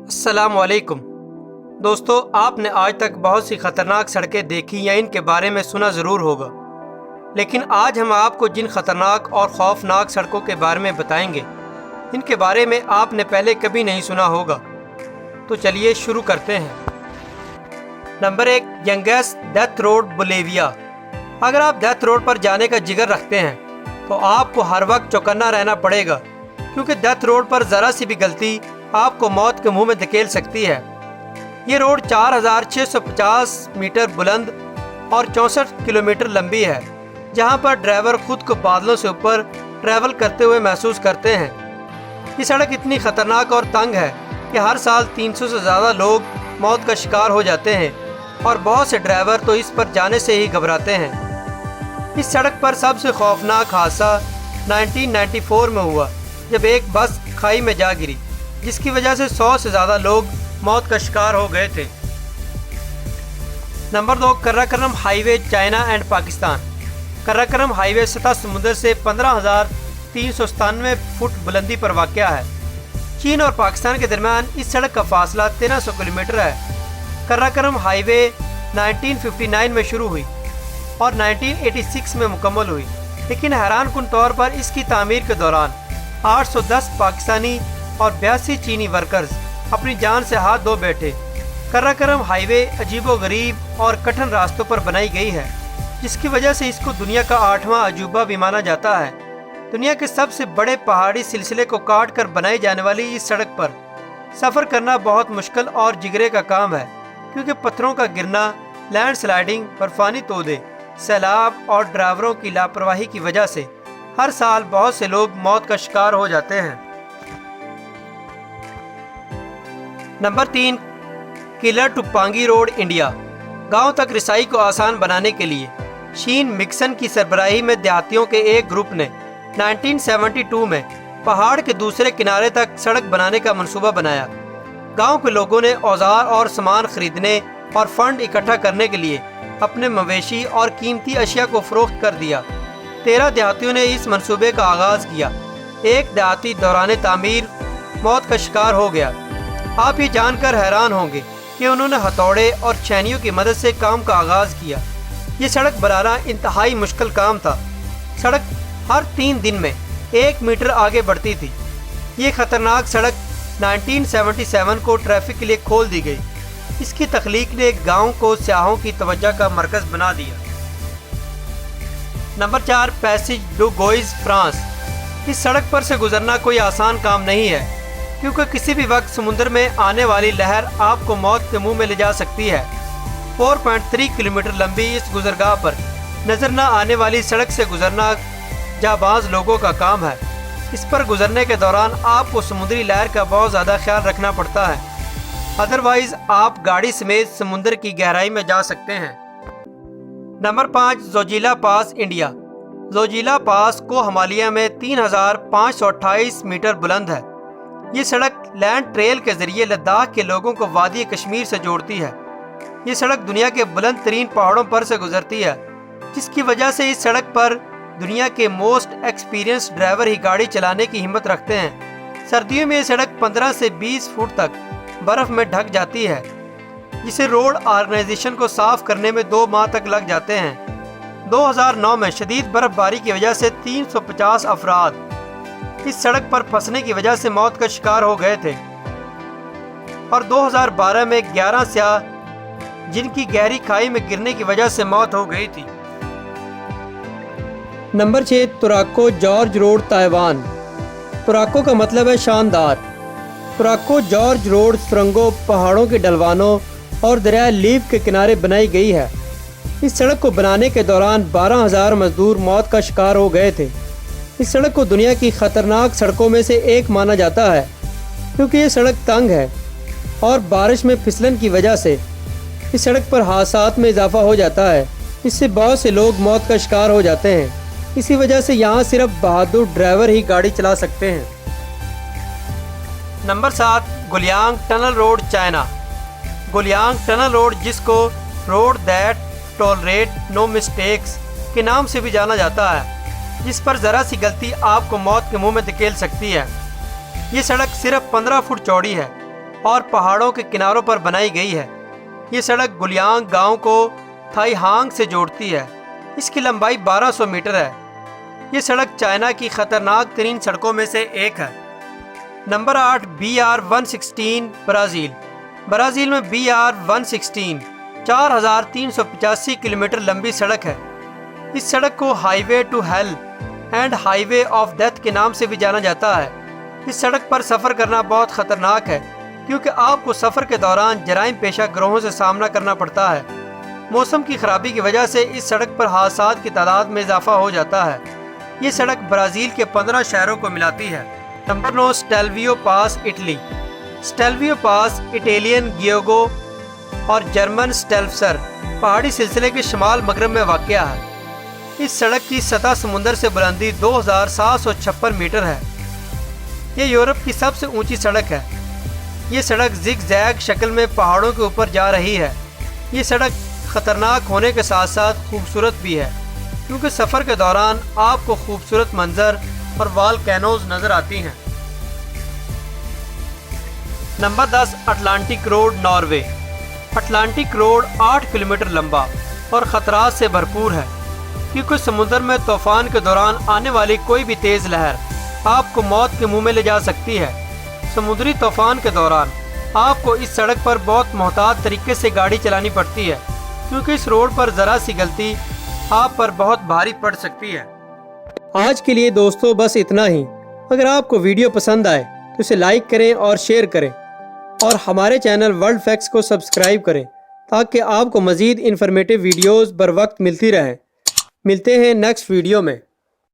السلام علیکم دوستو، آپ نے آج تک بہت سی خطرناک سڑکیں دیکھی یا ان کے بارے میں سنا ضرور ہوگا، لیکن آج ہم آپ کو جن خطرناک اور خوفناک سڑکوں کے بارے میں بتائیں گے ان کے بارے میں آپ نے پہلے کبھی نہیں سنا ہوگا۔ تو چلیے شروع کرتے ہیں۔ Number 1، Yungas death road, Bolivia. اگر آپ ڈیتھ روڈ پر جانے کا جگر رکھتے ہیں تو آپ کو ہر وقت چوکنا رہنا پڑے گا، کیونکہ ڈیتھ روڈ پر ذرا سی بھی غلطی آپ کو موت کے منہ میں دھکیل سکتی ہے۔ یہ روڈ 4650 میٹر بلند اور 64 کلومیٹر لمبی ہے، جہاں پر ڈرائیور خود کو بادلوں سے اوپر ٹریول کرتے ہوئے محسوس کرتے ہیں۔ یہ سڑک اتنی خطرناک اور تنگ ہے کہ ہر سال 300 سے زیادہ لوگ موت کا شکار ہو جاتے ہیں، اور بہت سے ڈرائیور تو اس پر جانے سے ہی گھبراتے ہیں۔ اس سڑک پر سب سے خوفناک حادثہ 1994 میں ہوا، جب ایک بس کھائی میں جا گری، جس کی وجہ سے 100 سے زیادہ لوگ موت کا شکار ہو گئے تھے۔ Number 2، Karakoram highway, China and Pakistan. Karakoram highway سطح سمندر سے 15,397 فٹ بلندی پر واقع ہے۔ چین اور پاکستان کے درمیان اس سڑک کا فاصلہ 1300 کلومیٹر ہے۔ کراکرم ہائی وے 1959 میں شروع ہوئی اور 1986 میں مکمل ہوئی، لیکن حیران کن طور پر اس کی تعمیر کے دوران 810 پاکستانی اور 82 چینی ورکرز اپنی جان سے ہاتھ دھو بیٹھے۔ کراکرم ہائی وے عجیب و غریب اور کٹھن راستوں پر بنائی گئی ہے، جس کی وجہ سے اس کو دنیا کا 8واں عجوبہ بھی مانا جاتا ہے۔ دنیا کے سب سے بڑے پہاڑی سلسلے کو کاٹ کر بنائی جانے والی اس سڑک پر سفر کرنا بہت مشکل اور جگرے کا کام ہے، کیونکہ پتھروں کا گرنا، لینڈ سلائیڈنگ، برفانی تودے، سیلاب اور ڈرائیوروں کی لاپرواہی کی وجہ سے ہر سال بہت سے لوگ موت کا شکار ہو جاتے ہیں۔ نمبر 3، کلر ٹوپانگی روڈ، انڈیا۔ گاؤں تک رسائی کو آسان بنانے کے لیے شین مکسن کی سربراہی میں دیہاتیوں کے ایک گروپ نے 1972 میں پہاڑ کے دوسرے کنارے تک سڑک بنانے کا منصوبہ بنایا۔ گاؤں کے لوگوں نے اوزار اور سامان خریدنے اور فنڈ اکٹھا کرنے کے لیے اپنے مویشی اور قیمتی اشیاء کو فروخت کر دیا۔ 13 دیہاتیوں نے اس منصوبے کا آغاز کیا۔ ایک دیہاتی دوران تعمیر موت کا شکار ہو گیا۔ آپ یہ جان کر حیران ہوں گے کہ انہوں نے ہتھوڑے اور چھینیوں کی مدد سے کام کا آغاز کیا۔ یہ سڑک بنانا انتہائی مشکل کام تھا۔ سڑک ہر 3 دن میں 1 میٹر آگے بڑھتی تھی۔ یہ خطرناک سڑک 1977 کو ٹریفک کے لیے کھول دی گئی۔ اس کی تخلیق نے گاؤں کو سیاحوں کی توجہ کا مرکز بنا دیا۔ Number 4، Passage du Gois, France. اس سڑک پر سے گزرنا کوئی آسان کام نہیں ہے، کیونکہ کسی بھی وقت سمندر میں آنے والی لہر آپ کو موت کے منہ میں لے جا سکتی ہے۔ 4.3 کلومیٹر لمبی اس گزرگاہ پر نظر نہ آنے والی سڑک سے گزرنا جانباز لوگوں کا کام ہے۔ اس پر گزرنے کے دوران آپ کو سمندری لہر کا بہت زیادہ خیال رکھنا پڑتا ہے، ادروائز آپ گاڑی سمیت سمندر کی گہرائی میں جا سکتے ہیں۔ نمبر 5، زوجیلا پاس، انڈیا۔ زوجیلا پاس کو ہمالیہ میں 3528 میٹر بلند ہے۔ یہ سڑک لینڈ ٹریل کے ذریعے لداخ کے لوگوں کو وادی کشمیر سے جوڑتی ہے۔ یہ سڑک دنیا کے بلند ترین پہاڑوں پر سے گزرتی ہے، جس کی وجہ سے اس سڑک پر دنیا کے موسٹ ایکسپیرینس ڈرائیور ہی گاڑی چلانے کی ہمت رکھتے ہیں۔ سردیوں میں یہ سڑک 15 سے 20 فٹ تک برف میں ڈھک جاتی ہے، جسے روڈ آرگنائزیشن کو صاف کرنے میں 2 ماہ تک لگ جاتے ہیں۔ 2009 میں شدید برف باری کی وجہ سے 350 افراد اس سڑک پر پھنسنے کی وجہ سے موت کا شکار ہو گئے تھے، اور 2012 میں 11 سیاح جن کی گہری کھائی میں گرنے کی وجہ سے موت ہو گئی تھی۔ Number 6، Taroko Gorge road, Taiwan. Taroko کا مطلب ہے شاندار۔ توراکو جارج روڈ سرنگوں، پہاڑوں کے ڈھلوانوں اور دریائے لیف کے کنارے بنائی گئی ہے۔ اس سڑک کو بنانے کے دوران 12,000 مزدور موت کا شکار ہو گئے تھے۔ اس سڑک کو دنیا کی خطرناک سڑکوں میں سے ایک مانا جاتا ہے، کیونکہ یہ سڑک تنگ ہے اور بارش میں پھسلن کی وجہ سے اس سڑک پر حادثات میں اضافہ ہو جاتا ہے۔ اس سے بہت سے لوگ موت کا شکار ہو جاتے ہیں۔ اسی وجہ سے یہاں صرف بہادر ڈرائیور ہی گاڑی چلا سکتے ہیں۔ Number 7، Guoliang tunnel road, China. Guoliang tunnel road, جس کو road that tolerate no mistakes کے نام سے بھی جانا جاتا ہے، جس پر ذرا سی غلطی آپ کو موت کے منہ میں دھکیل سکتی ہے۔ یہ سڑک صرف 15 فٹ چوڑی ہے، اور پہاڑوں کے کناروں پر بنائی گئی ہے۔ یہ سڑک گلیانگ گاؤں کو تھائی ہانگ سے جوڑتی ہے۔ اس کی لمبائی 1200 میٹر ہے۔ یہ سڑک چائنا کی خطرناک ترین سڑکوں میں سے ایک ہے۔ Number 8، BR-116 Brazil. برازیل میں BR-116 4385 کلومیٹر لمبی سڑک ہے۔ اس سڑک کو highway to hell and highway of death کے نام سے بھی جانا جاتا ہے۔ اس سڑک پر سفر کرنا بہت خطرناک ہے کیونکہ آپ کو سفر کے دوران جرائم پیشہ گروہوں سے سامنا کرنا پڑتا ہے۔ موسم کی خرابی کی وجہ سے اس سڑک پر حادثات کی تعداد میں اضافہ ہو جاتا ہے۔ یہ سڑک برازیل کے 15 شہروں کو ملاتی ہے۔ نمبر 9، سٹیلویو پاس اٹلی۔ سٹیلویو پاس اٹیلین گیوگو اور جرمن سٹیلفسر پہاڑی سلسلے کے شمال مغرب میں واقع ہے۔ اس سڑک کی سطح سمندر سے بلندی 2756 میٹر ہے۔ یہ یورپ کی سب سے اونچی سڑک ہے۔ یہ سڑک زگ زیگ شکل میں پہاڑوں کے اوپر جا رہی ہے۔ یہ سڑک خطرناک ہونے کے ساتھ ساتھ خوبصورت بھی ہے کیونکہ سفر کے دوران آپ کو خوبصورت منظر اور والکینوز نظر آتی ہیں۔ Number 10، Atlantic road Norway. Atlantic road 8 kilometre لمبا اور خطرات سے بھرپور ہے کیونکہ سمندر میں طوفان کے دوران آنے والی کوئی بھی تیز لہر آپ کو موت کے منہ میں لے جا سکتی ہے۔ سمندری طوفان کے دوران آپ کو اس سڑک پر بہت محتاط طریقے سے گاڑی چلانی پڑتی ہے کیونکہ اس روڈ پر ذرا سی غلطی آپ پر بہت بھاری پڑ سکتی ہے۔ آج کے لیے دوستو بس اتنا ہی۔ اگر آپ کو ویڈیو پسند آئے تو اسے لائک کریں اور شیئر کریں اور ہمارے چینل ورلڈ فیکٹس کو سبسکرائب کریں تاکہ آپ کو مزید انفارمیٹیو ویڈیوز بر وقت ملتی رہیں۔ ملتے ہیں نیکسٹ ویڈیو میں۔